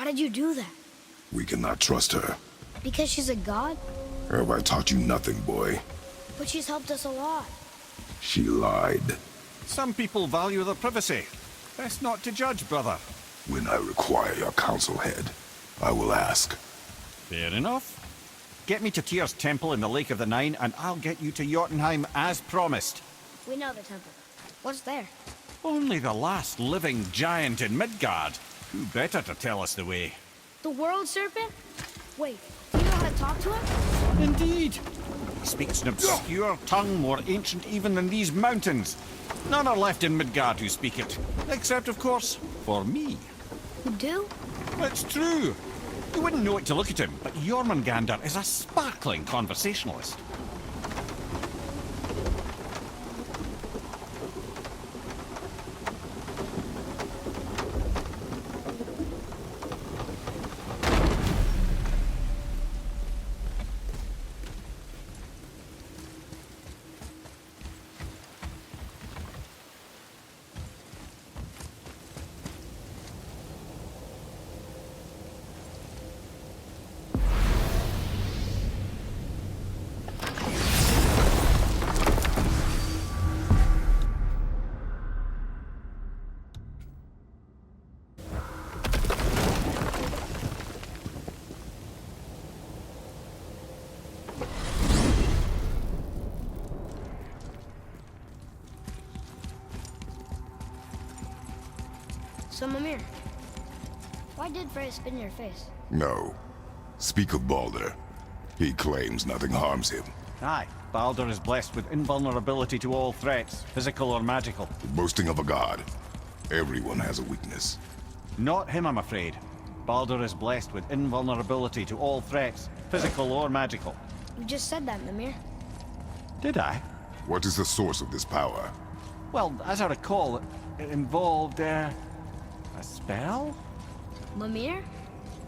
Why did you do that? We cannot trust her. Because she's a god? Have I taught you nothing, boy? But she's helped us a lot. She lied. Some people value their privacy. Best not to judge, brother. When I require your council head, I will ask. Fair enough. Get me to Tyr's temple in the Lake of the Nine, and I'll get you to Jotunheim as promised. We know the temple. What's there? Only the last living giant in Midgard. Who better to tell us the way? The world serpent? Wait, do you know how to talk to him? Indeed. He speaks an obscure tongue more ancient even than these mountains. None are left in Midgard who speak it. Except, of course, for me. You do? It's true. You wouldn't know it to look at him, but Jormungandr is a sparkling conversationalist. So, Mimir, why did Freya spit in your face? No. Speak of Baldur. He claims nothing harms him. Aye, Baldur is blessed with invulnerability to all threats, physical or magical. Boasting of a god. Everyone has a weakness. Not him, I'm afraid. Baldur is blessed with invulnerability to all threats, physical or magical. You just said that, Mimir. Did I? What is the source of this power? Well, as I recall, it involved, a spell? Mimir?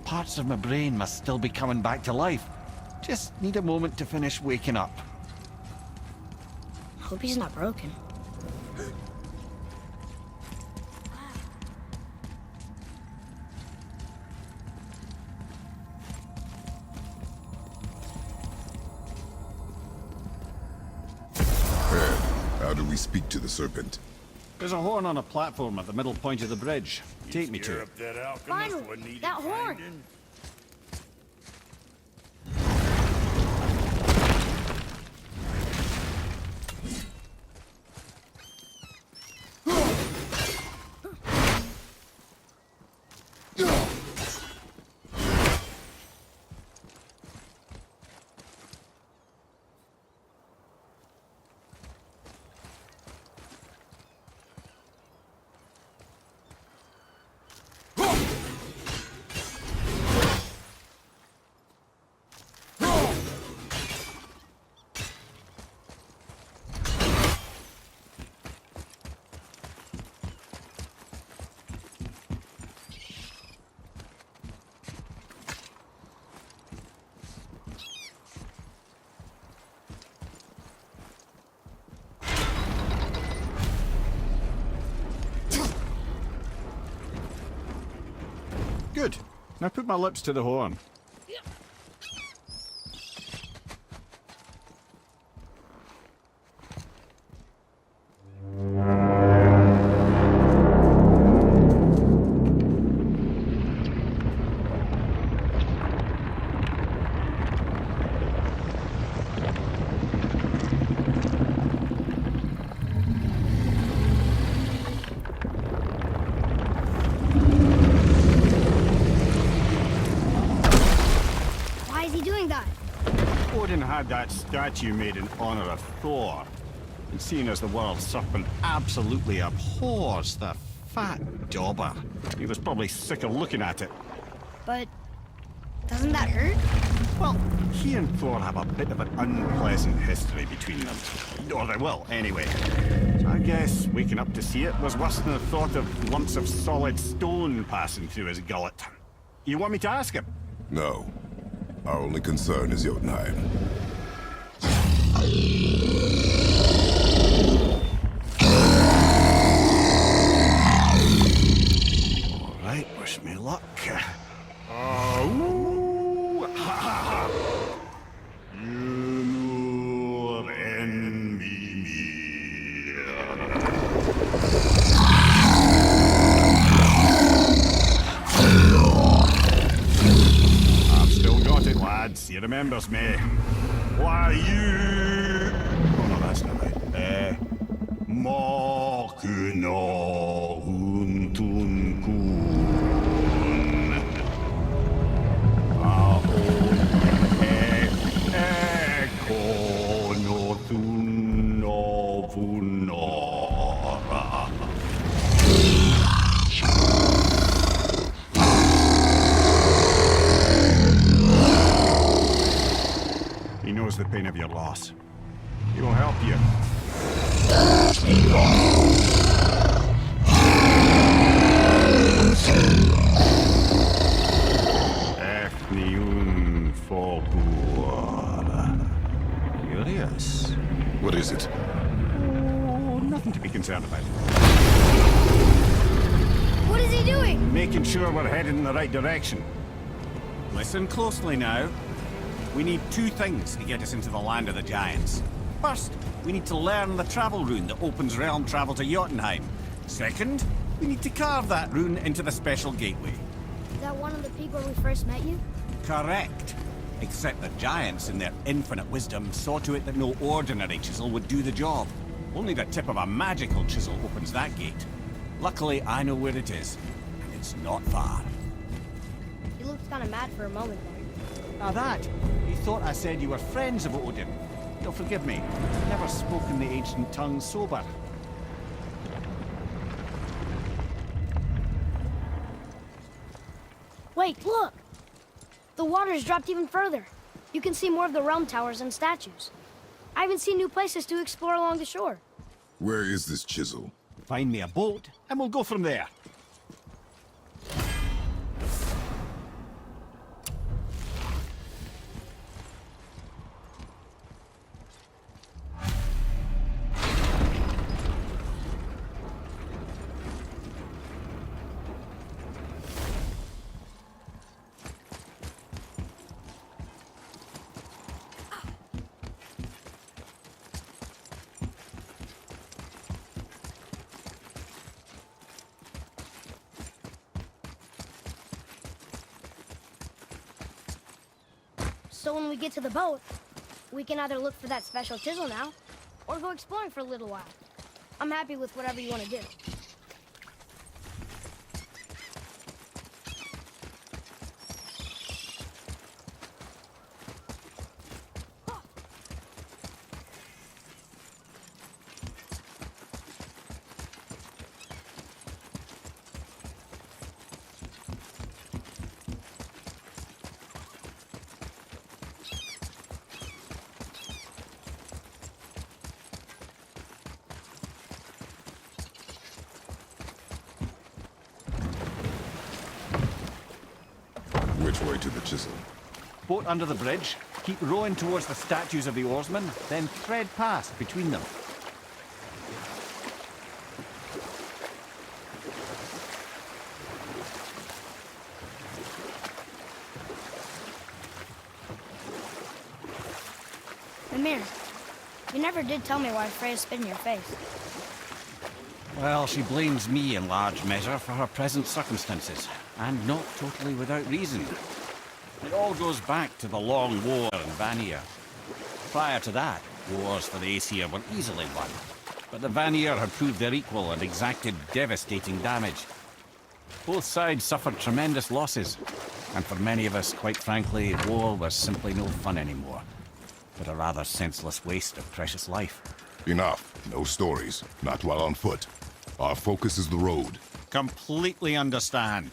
Parts of my brain must still be coming back to life. Just need a moment to finish waking up. Hope he's not broken. How do we speak to the serpent? There's a horn on a platform at the middle point of the bridge. Take me to it. Finally! That horn! Good. Now put my lips to the horn. Odin had that statue made in honor of Thor. And seeing as the world serpent absolutely abhors the fat dauber, he was probably sick of looking at it. But doesn't that hurt? Well, he and Thor have a bit of an unpleasant history between them. Or they will, anyway. So I guess waking up to see it was worse than the thought of lumps of solid stone passing through his gullet. You want me to ask him? No. Our only concern is Jotunheim. All right, wish me luck. Ooh, ha ha ha! You and me. I've still got it, lads. He remembers me. Why you? Oh no, that's not right. Mokuno huntun kun. Ahon eko no tun no vunora. He knows the pain of your loss. He will help you. Efniun Fogur. Curious. What is it? Oh, nothing to be concerned about. What is he doing? Making sure we're headed in the right direction. Listen closely now. We need two things to get us into the land of the giants. First, we need to learn the travel rune that opens realm travel to Jotunheim. Second, we need to carve that rune into the special gateway. Is that one of the people we first met you? Correct. Except the giants, in their infinite wisdom, saw to it that no ordinary chisel would do the job. Only the tip of a magical chisel opens that gate. Luckily, I know where it is, and it's not far. You looked kind of mad for a moment there. Now that, you thought I said you were friends of Odin. You'll forgive me. I've never spoken the ancient tongue sober. Wait, look! The water's dropped even further. You can see more of the realm towers and statues. I even see new places to explore along the shore. Where is this chisel? Find me a boat, and we'll go from there. So when we get to the boat, we can either look for that special chisel now, or go exploring for a little while. I'm happy with whatever you want to do. Which way to the chisel? Boat under the bridge. Keep rowing towards the statues of the oarsmen, then thread past between them. Mimir, you never did tell me why Freya spit in your face. Well, she blames me in large measure for her present circumstances, and not totally without reason. It all goes back to the long war in Vanir. Prior to that, wars for the Aesir were easily won, but the Vanir had proved their equal and exacted devastating damage. Both sides suffered tremendous losses, and for many of us, quite frankly, war was simply no fun anymore, but a rather senseless waste of precious life. Enough. No stories. Not while on foot. Our focus is the road. Completely understand.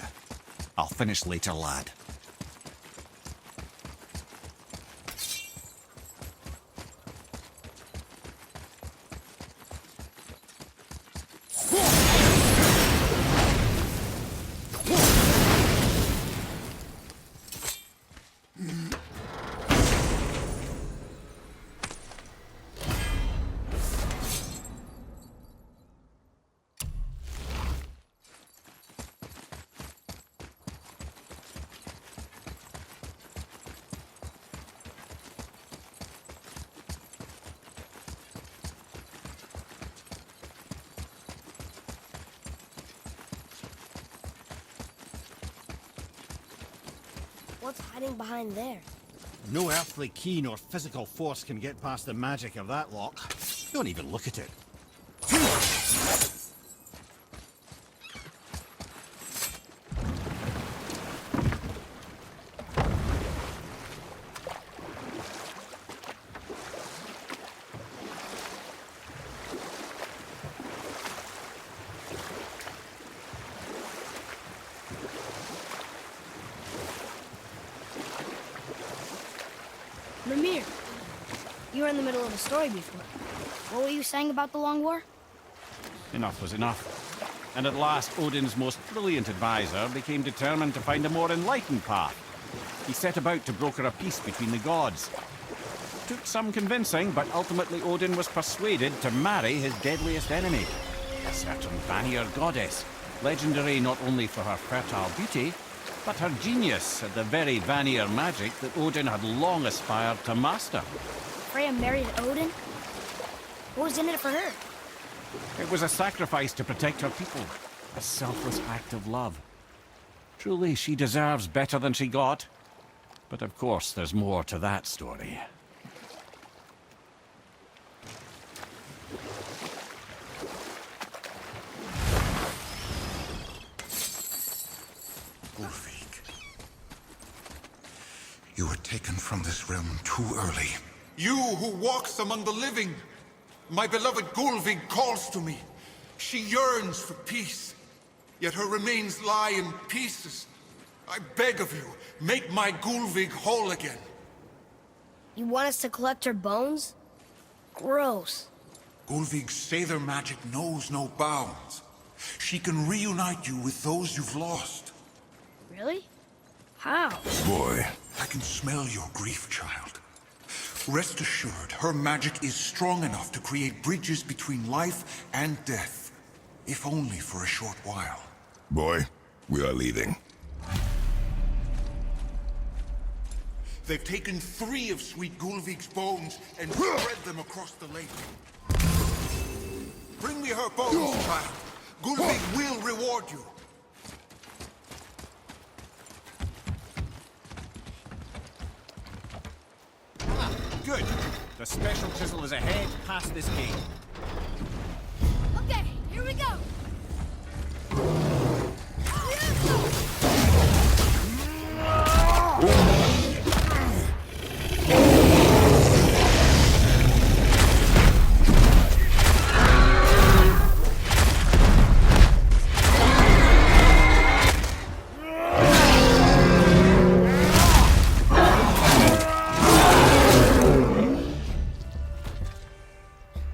I'll finish later, lad. What's hiding behind there? No earthly key nor physical force can get past the magic of that lock. Don't even look at it. Mimir, you were in the middle of a story before. What were you saying about the Long War? Enough was enough. And at last, Odin's most brilliant advisor became determined to find a more enlightened path. He set about to broker a peace between the gods. Took some convincing, but ultimately Odin was persuaded to marry his deadliest enemy, a certain Vanir goddess, legendary not only for her fertile beauty, but her genius at the very Vanir magic that Odin had long aspired to master. Freya married Odin? What was in it for her? It was a sacrifice to protect her people, a selfless act of love. Truly, she deserves better than she got. But of course, there's more to that story. You were taken from this realm too early. You who walks among the living! My beloved Gulvig calls to me. She yearns for peace, yet her remains lie in pieces. I beg of you, make my Gulvig whole again. You want us to collect her bones? Gross. Gulvig's Sather magic knows no bounds. She can reunite you with those you've lost. Really? How? Boy, I can smell your grief, child. Rest assured, her magic is strong enough to create bridges between life and death. If only for a short while. boy, we are leaving. They've taken 3 of Sweet Gulvig's bones and spread them across the lake. Bring me her bones, child. Gulvig will reward you. Good. The special chisel is ahead, past this gate. Okay, here we go!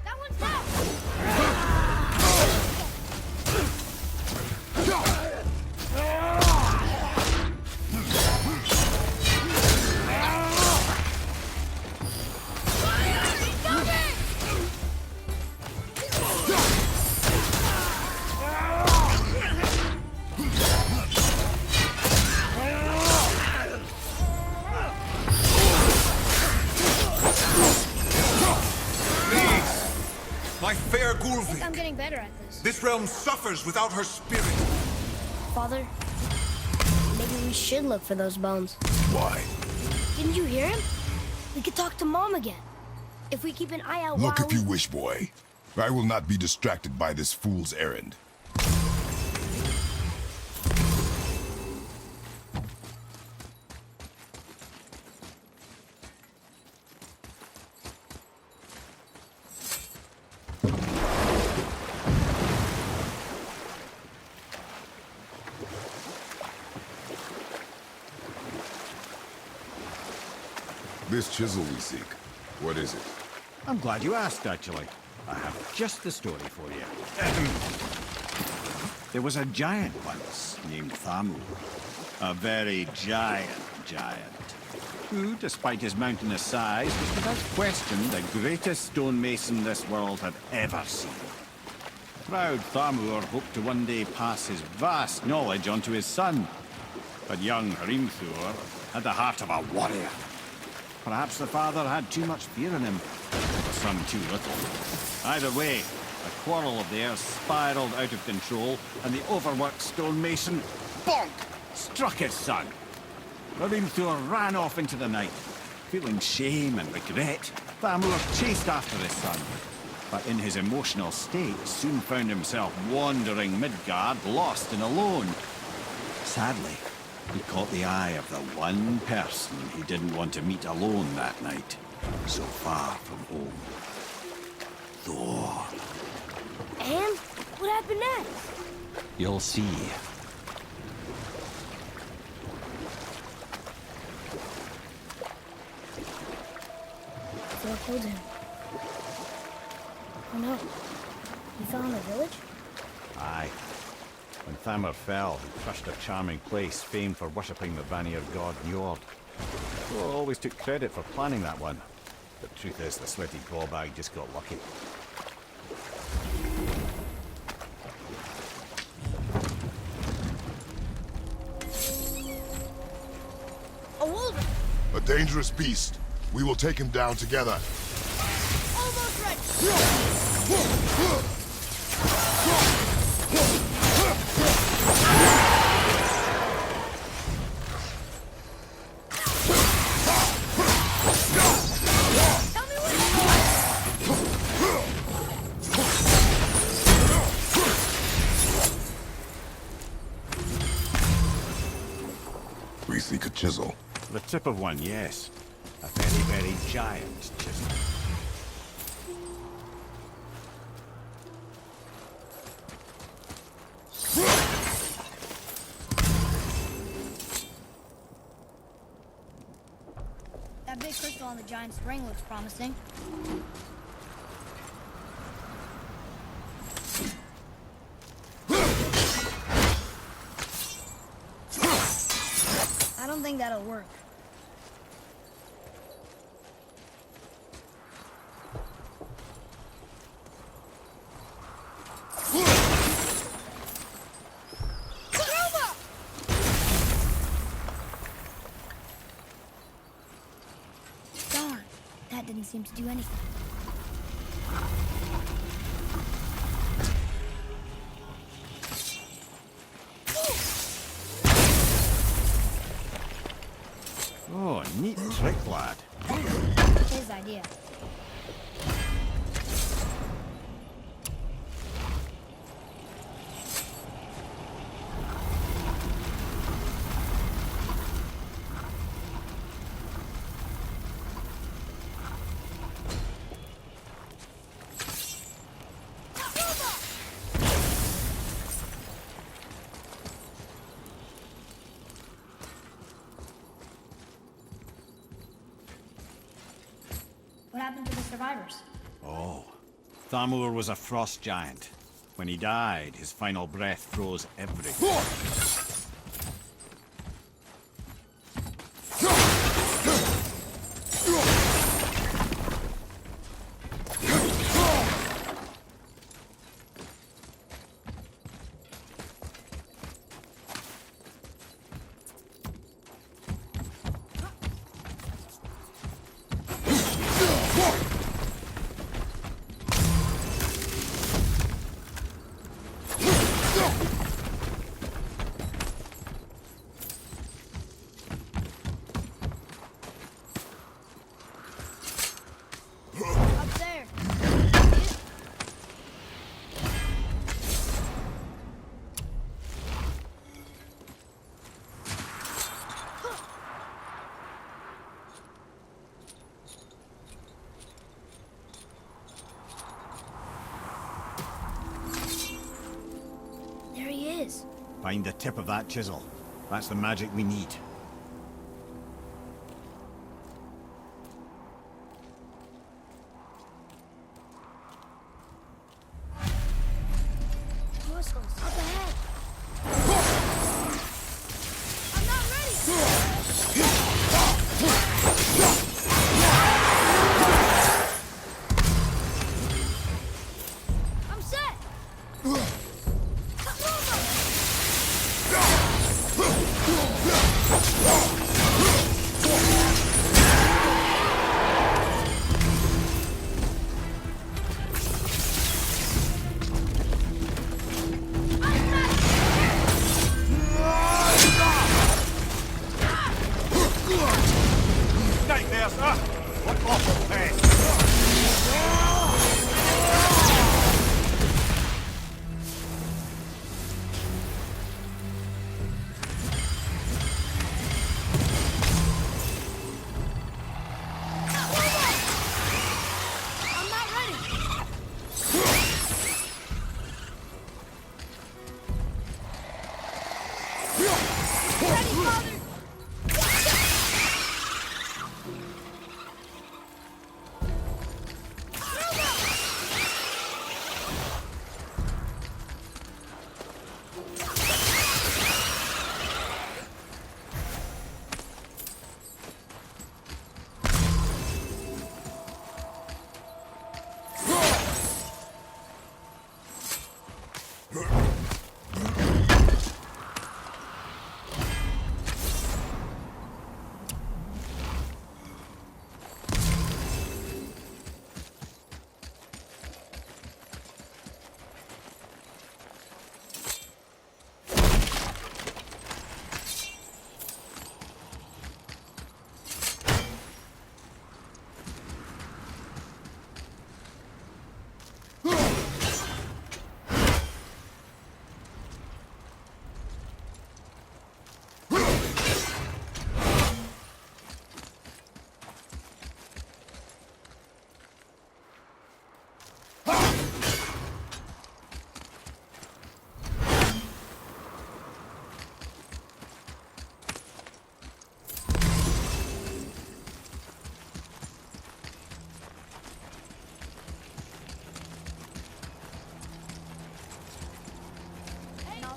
That one's down! My fair I think I'm Gulvig. getting better at this. This realm suffers without her spirit. Father, maybe we should look for those bones. Why? Didn't you hear him? We could talk to Mom again. If we keep an eye out Look while if you wish, boy. I will not be distracted by this fool's errand. This chisel we seek, what is it? I'm glad you asked, actually. I have just the story for you. There was a giant once named Thamur. A very giant, who, despite his mountainous size, was without question the greatest stonemason this world had ever seen. Proud Thamur hoped to one day pass his vast knowledge onto his son. But young Hrimthur had the heart of a warrior. Perhaps the father had too much fear in him, the son too little. Either way, a quarrel of theirs spiraled out of control, and the overworked stonemason, bonk, struck his son. Rimthur ran off into the night. Feeling shame and regret, Thamur chased after his son, but in his emotional state soon found himself wandering Midgard, lost and alone. Sadly, he caught the eye of the one person he didn't want to meet alone that night, so far from home. Thor. And what happened next? You'll see. Thor killed him. Oh no. He fell in the village? Aye. When Thamur fell, he crushed a charming place famed for worshipping the Vanir god Njord. Thor always took credit for planning that one. The truth is, the sweaty ballbag just got lucky. A wolf! A dangerous beast. We will take him down together. Almost ready! Tell me We seek a chisel. The tip of one, yes. A very, very giant chisel. That big crystal on the giant's ring looks promising. I don't think that'll work. Darn, that didn't seem to do anything. Oh, neat trick, lad. His idea. What happened to the survivors? Oh. Thamur was a frost giant. When he died, his final breath froze everything. Up there. There he is. Find the tip of that chisel. That's the magic we need. Whistles up ahead. I'm not ready. I'm set. Come over. Ready, Father!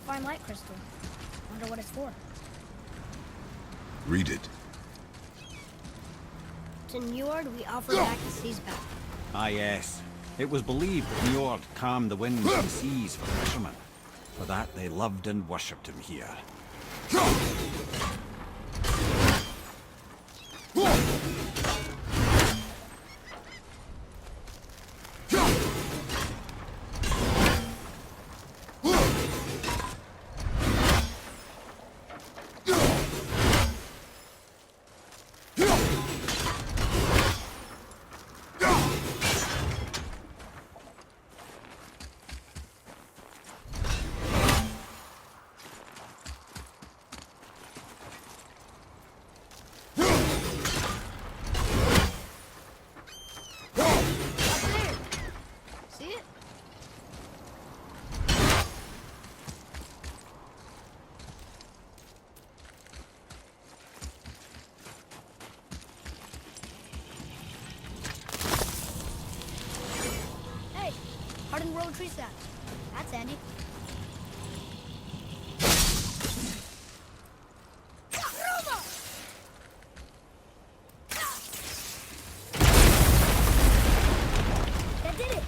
Fine light crystal. Wonder what it's for. Read it. To Njord, we offer back the sea's back. Ah, yes. It was believed that Njord calmed the winds and seas for fishermen. For that, they loved and worshipped him here. Hardened road tree sap. That's handy. That did it!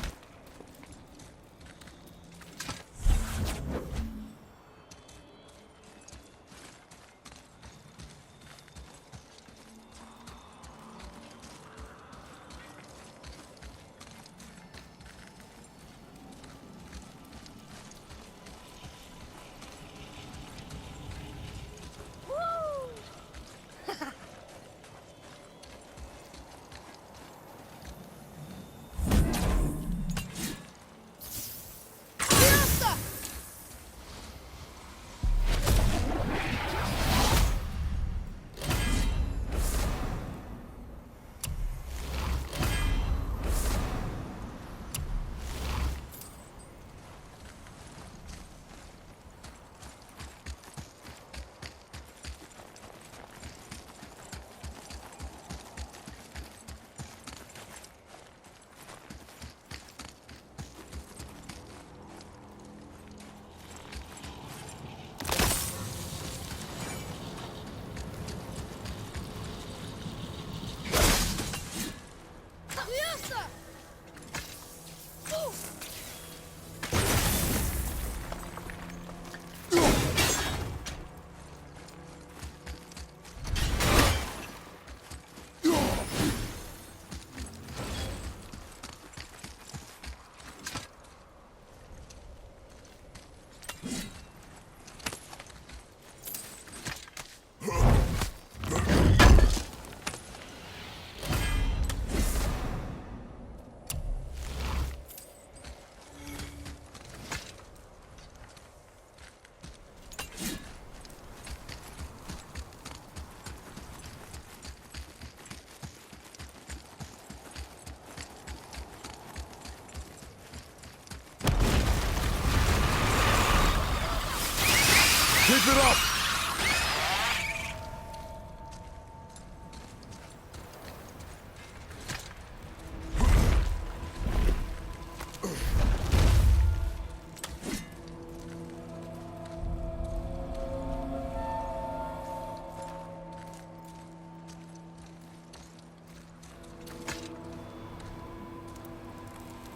Keep it up!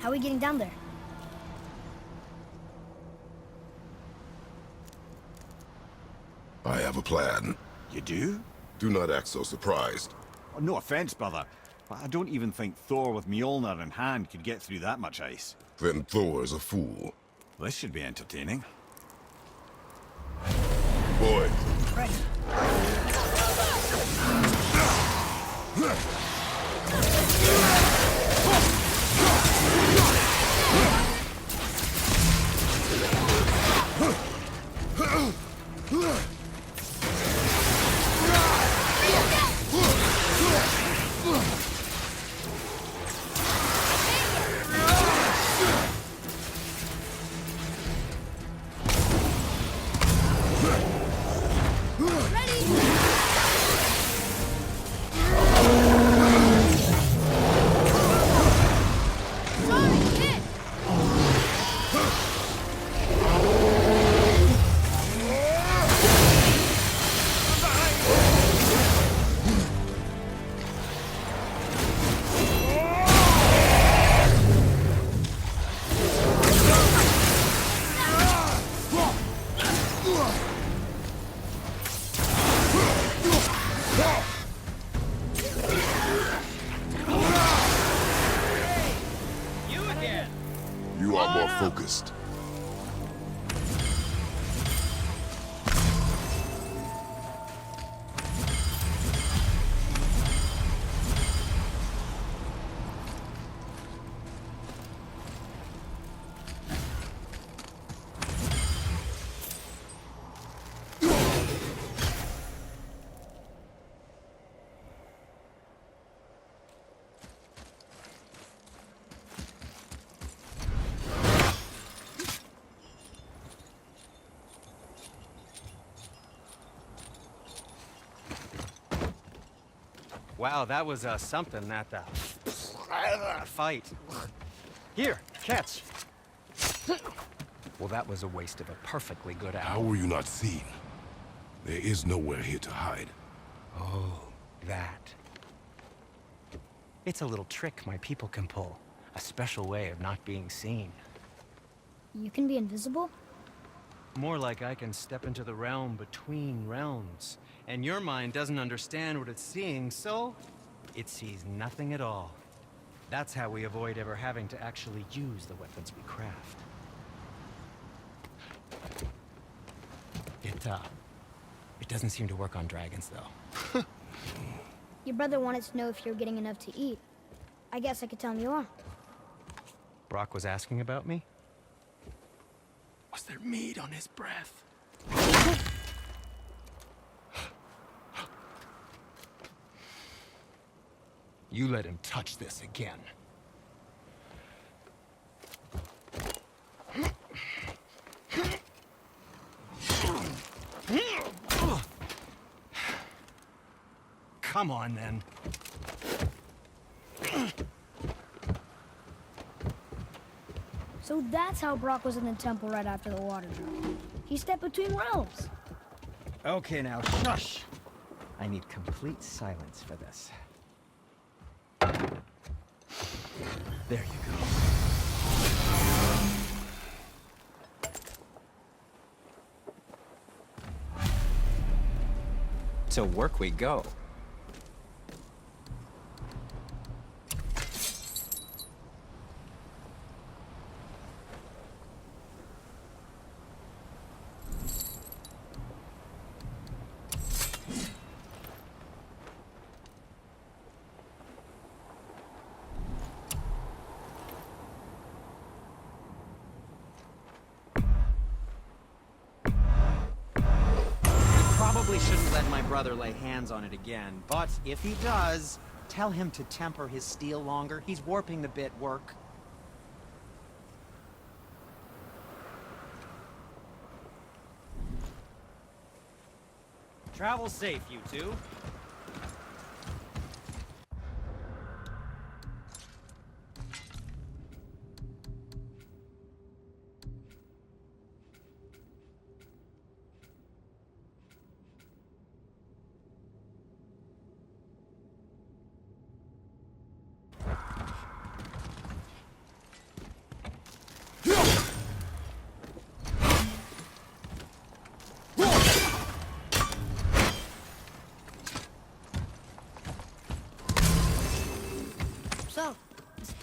How are we getting down there? I have a plan. You do? Do not act so surprised. Oh, no offense, brother, but I don't even think Thor with Mjolnir in hand could get through that much ice. Then Thor's a fool. This should be entertaining. Boy. Ready. You are more focused. Wow, that was something, that fight. Here, catch. Well, that was a waste of a perfectly good How hour. were you not seen? There is nowhere here to hide. Oh, that. It's a little trick my people can pull. A special way of not being seen. You can be invisible? More like I can step into the realm between realms. And your mind doesn't understand what it's seeing, so it sees nothing at all. That's how we avoid ever having to actually use the weapons we craft. It doesn't seem to work on dragons, though. Your brother wanted to know if you're getting enough to eat. I guess I could tell him you are. Brock was asking about me? Was there meat on his breath? You let him touch this again. Come on, then. So that's how Brock was in the temple right after the water drop. He stepped between realms. Okay, now, shush! I need complete silence for this. There you go. To work we go. Probably shouldn't let my brother lay hands on it again, but if he does, tell him to temper his steel longer. He's warping the bit work. Travel safe, you two.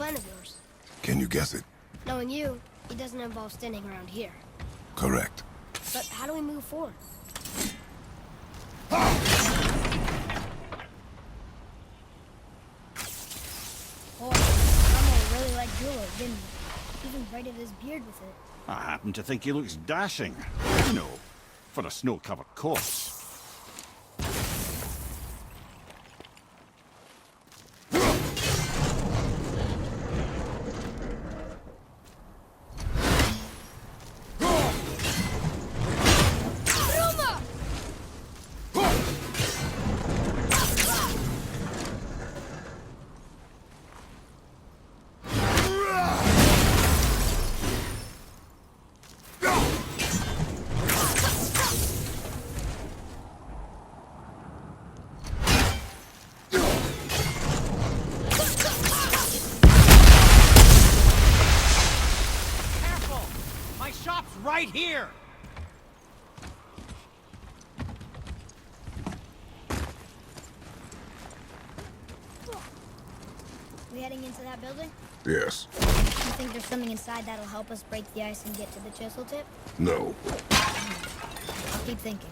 plan of yours? Can you guess it? Knowing you, it doesn't involve standing around here. Correct. But how do we move forward? Boy, Thamur really liked Jewel, didn't he? Even braided his beard with it. I happen to think he looks dashing. You know, for a snow-covered corpse. Right here! We heading into that building? Yes. You think there's something inside that'll help us break the ice and get to the chisel tip? No. I'll keep thinking.